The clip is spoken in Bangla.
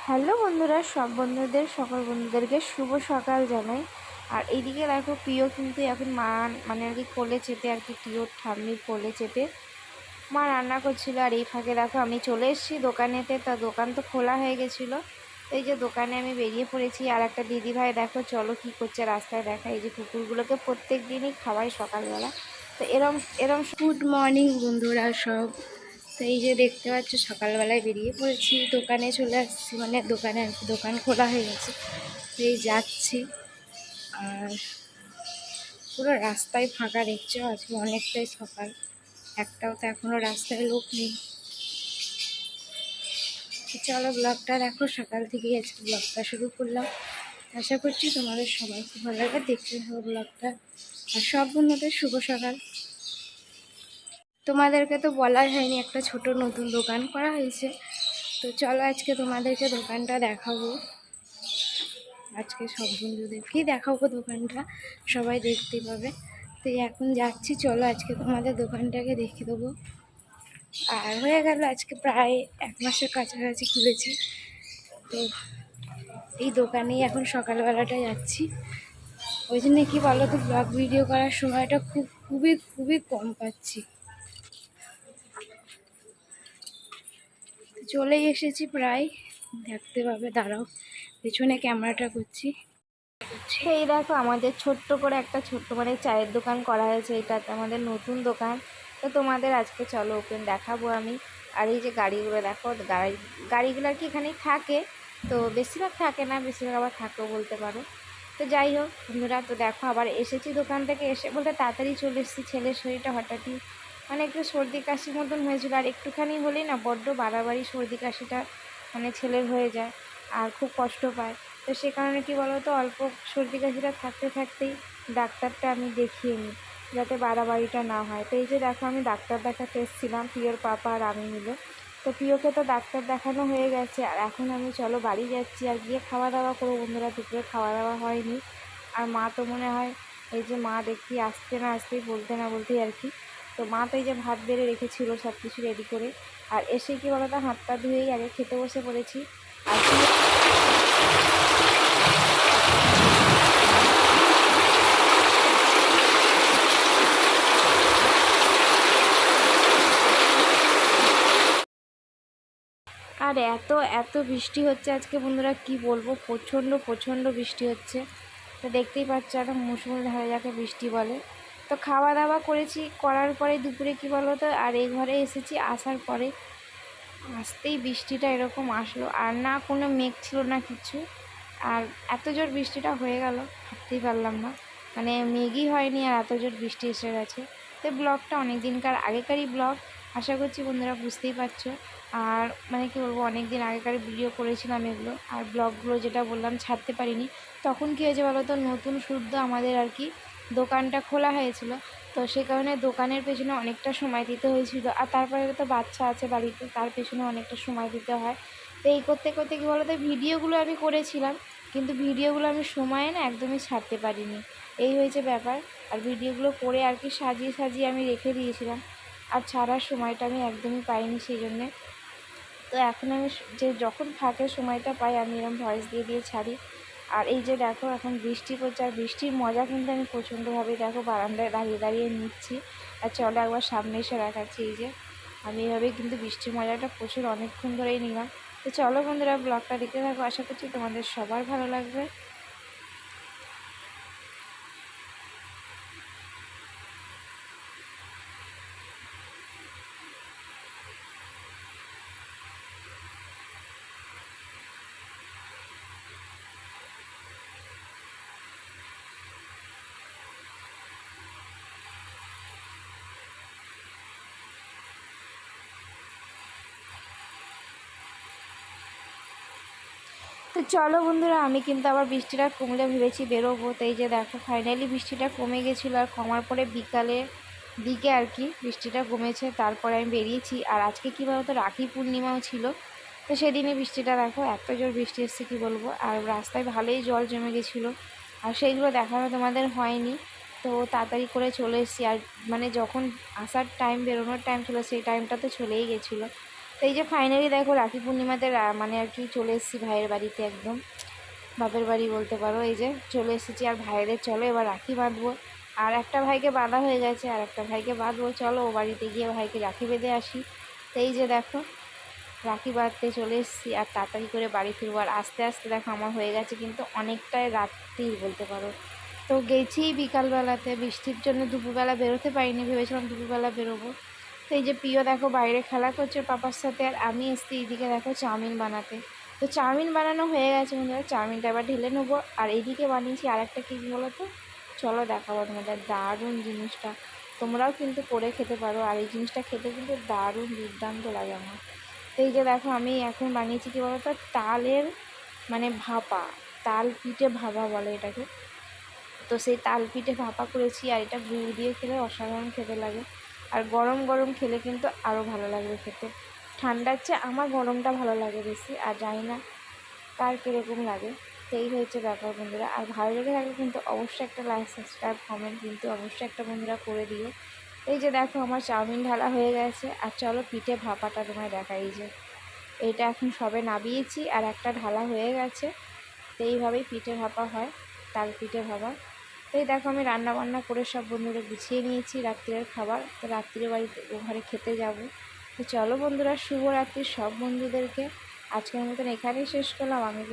হ্যালো বন্ধুরা, সব বন্ধুদের সকল বন্ধুদেরকে শুভ সকাল জানাই। আর এইদিকে দেখো প্রিয় কিন্তু এখন মা মানে আর কি কোলে চেপে আর কি প্রিয়র ঠাম্মির কোলে চেপে মা রান্না করছিল। আর এই ফাঁকে দেখো আমি চলে এসেছি দোকানেতে। তা দোকান তো খোলা হয়ে গেছিলো। এই যে দোকানে আমি বেরিয়ে পড়েছি। আর একটা দিদিভাই দেখো চলো কি করছে রাস্তায়, দেখা এই যে কুকুরগুলোকে প্রত্যেক দিনই খাওয়াই সকালবেলা। তো এরম এরম গুড মর্নিং বন্ধুরা সব। তো এই যে দেখতে পাচ্ছ সকালবেলায় বেরিয়ে পড়েছি, দোকানে চলে আসছি, মানে দোকানে আর কি দোকান খোলা হয়ে গেছে। তো এই যাচ্ছি। আর পুরো রাস্তায় ফাঁকা দেখছো, আজকে অনেকটাই সকাল, একটাও তো এখনও রাস্তায় লোক নেই। চলো ব্লগটা দেখো, সকাল থেকেই আজকে ব্লগটা শুরু করলাম। আশা করছি তোমাদের সবাই খুব ভালো লাগে, দেখতে থাকো ব্লগটা। আর সব বন্ধুদের শুভ সকাল। তোমাদেরকে তো বলাই হয়নি, একটা ছোট নতুন দোকান করা হয়েছে। তো চলো আজকে তোমাদেরকে দোকানটা দেখাবো। আজকে সব বন্ধুদেরকেই দেখাবো দোকানটা, সবাই দেখতে পাবে। তো এখন যাচ্ছি, চলো আজকে তোমাদের দোকানটাকে দেখে দেবো। আর হয়ে গেল আজকে প্রায় 1 মাসের কাছাকাছি খুলেছি। তো এই দোকানেই এখন সকালবেলাটা যাচ্ছি। ওই জন্য কি বলো তো, ব্লগ ভিডিও করার সময়টা খুবই খুবই কম পাচ্ছি। চলেই এসেছি প্রায়, দেখতে পাবে, দাঁড়াও পেছনে ক্যামেরাটা করছি। এই দেখো আমাদের ছোট্ট করে একটা ছোট্ট মানে চায়ের দোকান করা হয়েছে, এটা আমাদের নতুন দোকান। তো তোমাদের আজকে চলো ওপেন দেখাবো আমি। আর এই যে গাড়িগুলো দেখো, গাড়িগুলো আর কি এখানেই থাকে। তো বেশিরভাগ থাকে না, বেশিরভাগ আবার থাকেও বলতে পারো। তো যাই হোক বন্ধুরা, তো দেখো আবার এসেছি দোকান থেকে, এসে বলতে তাড়াতাড়ি চলে এসেছি। ছেলের শরীরটা হঠাৎই মানে একটু সর্দি কাশি মতন হয়েছিল। আর একটুখানি হলেই না বড্ড বাড়াবাড়ি সর্দি কাশিটা মানে ছেলের হয়ে যায়, আর খুব কষ্ট পায়। তো সে কারণে কী বলো তো, অল্প সর্দি কাশিটা থাকতে থাকতেই ডাক্তারটা আমি দেখিয়ে নিই, যাতে বাড়াবাড়িটা না হয়। তো এই যে দেখো আমি ডাক্তার দেখাতে এসেছিলাম, প্রিয়র পাপা আর আমি মিলে। তো প্রিয়কে তো ডাক্তার দেখানো হয়ে গেছে, আর এখন আমি চলো বাড়ি যাচ্ছি আর গিয়ে খাওয়া দাওয়া করবো। বন্ধুরা দুপুরে খাওয়া দাওয়া হয়নি। আর মা তো মনে হয়, এই যে মা দেখি আসতে না আসতেই বলতে না বলতেই আর কি। তো মা তো এই যে ভাত বেড়ে রেখেছিল সব কিছু রেডি করে। আর এসে কি বলো তো, হাত পা ধুয়েই আগে খেতে বসে পড়েছি। আর আর এত এত বৃষ্টি হচ্ছে আজকে বন্ধুরা, কি বলবো, প্রচণ্ড প্রচণ্ড বৃষ্টি হচ্ছে। তো দেখতেই পাচ্ছ একটা মুষলধারে যাকে বৃষ্টি বলে। তো খাওয়া দাওয়া করেছি, করার পরে দুপুরে কি বলো তো, আর এই ঘরে এসেছি, আসার পরে আসতেই বৃষ্টিটা এরকম আসলো। আর না কোনো মেঘ ছিল না কিছু, আর এত জোর বৃষ্টিটা হয়ে গেল ভাবতেই পারলাম না। মানে মেঘই হয়নি আর এত জোর বৃষ্টি এসে গেছে। তো ব্লগটা অনেক দিনকার আগেকারই ব্লগ, আশা করছি বন্ধুরা বুঝতেই পারছো। আর মানে কি বলবো, অনেক দিন আগেকার ভিডিও করেছিলাম এগুলো, আর ব্লগগুলো যেটা বললাম ছাড়তে পারিনি। তখন কী হয়েছে বলো তো, নতুন শুদ্ধ আমাদের আর কি দোকানটা খোলা হয়েছিল। তো সে কারণে দোকানের পেছনে অনেকটা সময় দিতে হয়েছিল। আর তারপরে তো বাচ্চা আছে বাড়িতে, তার পেছনে অনেকটা সময় দিতে হয়। তো এই করতে করতে কী বলো তো, ভিডিওগুলো আমি করেছিলাম, কিন্তু ভিডিওগুলো আমি সময়ে না একদমই ছাড়তে পারিনি, এই হয়েছে ব্যাপার। আর ভিডিওগুলো করে আর কি সাজিয়ে সাজিয়ে আমি রেখে দিয়েছিলাম, আর ছাড়ার সময়টা আমি একদমই পাইনি সেই জন্যে। তো এখন আমি যে যখন ফাঁকে সময়টা পাই আমি এরকম ভয়েস দিয়ে দিয়ে ছাড়ি। আর এই যে দেখো এখন বৃষ্টি পড়ছে, আর বৃষ্টির মজা কিন্তু আমি প্রচণ্ডভাবে দেখো বারান্দায় দাঁড়িয়ে দাঁড়িয়ে নিচ্ছি। আর চলো একবার সামনে এসে দেখাচ্ছি, এই যে আমি এভাবেই কিন্তু বৃষ্টির মজাটা প্রচুর অনেকক্ষণ ধরেই নিলাম। তো চলো বন্ধুরা ব্লগটা দেখতে থাকো, আশা করছি তোমাদের সবার ভালো লাগবে। তো চলো বন্ধুরা, আমি কিন্তু আবার বৃষ্টিটা কমলে ভেবেছি বেরোবো। তো এই যে দেখো ফাইনালি বৃষ্টিটা কমে গেছিলো, আর কমার পরে বিকালে দিকে আর কি বৃষ্টিটা কমেছে, তারপরে আমি বেরিয়েছি। আর আজকে কী বলতো, রাখি পূর্ণিমাও ছিল। তো সেদিনই বৃষ্টিটা দেখো এত জোর বৃষ্টি এসছে কী বলবো, আর রাস্তায় ভালোই জল জমে গেছিলো, আর সেইগুলো দেখানো তোমাদের হয়নি। তো তাড়াতাড়ি করে চলে এসেছি। আর মানে যখন আসার টাইম, বেরোনোর টাইম ছিল, সেই টাইমটা তো চলেই গেছিলো। তো এই যে ফাইনালি দেখো রাখি পূর্ণিমাতে মানে আর কি চলে এসেছি ভাইয়ের বাড়িতে, একদম বাপের বাড়ি বলতে পারো। এই যে চলে এসেছি, আর ভাইদের চলো এবার রাখি বাঁধবো। আর একটা ভাইকে বাঁধা হয়ে গেছে, আর একটা ভাইকে বাঁধবো, চলো ও বাড়িতে গিয়ে ভাইকে রাখি বেঁধে আসি। তো এই যে দেখো রাখি বাঁধতে চলে এসেছি, আর তাড়াতাড়ি করে বাড়ি ফিরবো। আর আস্তে আস্তে দেখো আমার হয়ে গেছে কিন্তু অনেকটাই রাত্রি বলতে পারো। তো গেছি বিকালবেলাতে, বৃষ্টির জন্য দুপুরবেলা বেরোতে পারিনি, ভেবেছিলাম দুপুরবেলা বেরোবো। তো এই যে প্রিয় দেখো বাইরে খেলা করছে পাপার সাথে, আর আমি এসছি এইদিকে দেখো চাউমিন বানাতে। তো চাউমিন বানানো হয়ে গেছে বন্ধুরা, চাউমিনটা এবার ঢেলে নেবো। আর এইদিকে বানিয়েছি আর একটা কী বলো তো, চলো দেখাবো তোমাদের, দারুণ জিনিসটা, তোমরাও কিন্তু করে খেতে পারো। আর এই জিনিসটা খেতে কিন্তু দারুণ দুর্দান্ত লাগে আমার। তো এই যে দেখো আমি এখন বানিয়েছি কী বলো তো, তালের মানে ভাপা, তাল পিঠে ভাপা বলে এটাকে। তো সেই তাল পিঠে ভাপা করেছি, আর এটা গুড় দিয়ে খেলে অসাধারণ খেতে লাগে। আর গরম গরম খেলে কিন্তু আরও ভালো লাগবে খেতে। ঠান্ডার চেয়ে আমার গরমটা ভালো লাগে বেশি, আর জানি না কার কীরকম লাগে। তো এই হচ্ছে ব্যাপার বন্ধুরা। আর ভালো লেগে থাকলে কিন্তু অবশ্যই একটা লাইক সাবস্ক্রাইব কমেন্ট কিন্তু অবশ্যই একটা বন্ধুরা করে দিও। এই যে দেখো আমার চাউমিন ঢালা হয়ে গেছে, আর চলো পিঠে ভাপাটা তোমায় দেখাই। এই যে এইটা এখন সবে নামিয়েছি, আর একটা ঢালা হয়ে গেছে। তো এইভাবেই পিঠে ভাপা হয়, তাল পিঠে ভাপা। তো এই দেখো আমি রান্না বান্না করে সব বন্ধুরা গুছিয়ে নিয়েছি রাত্রের খাবার। তো রাত্রির বাড়িতে ঘরে খেতে যাব। তো চলো বন্ধুরা, শুভরাত্রি সব বন্ধুদেরকে। আজকের মতন এখানেই শেষ করলাম। আমি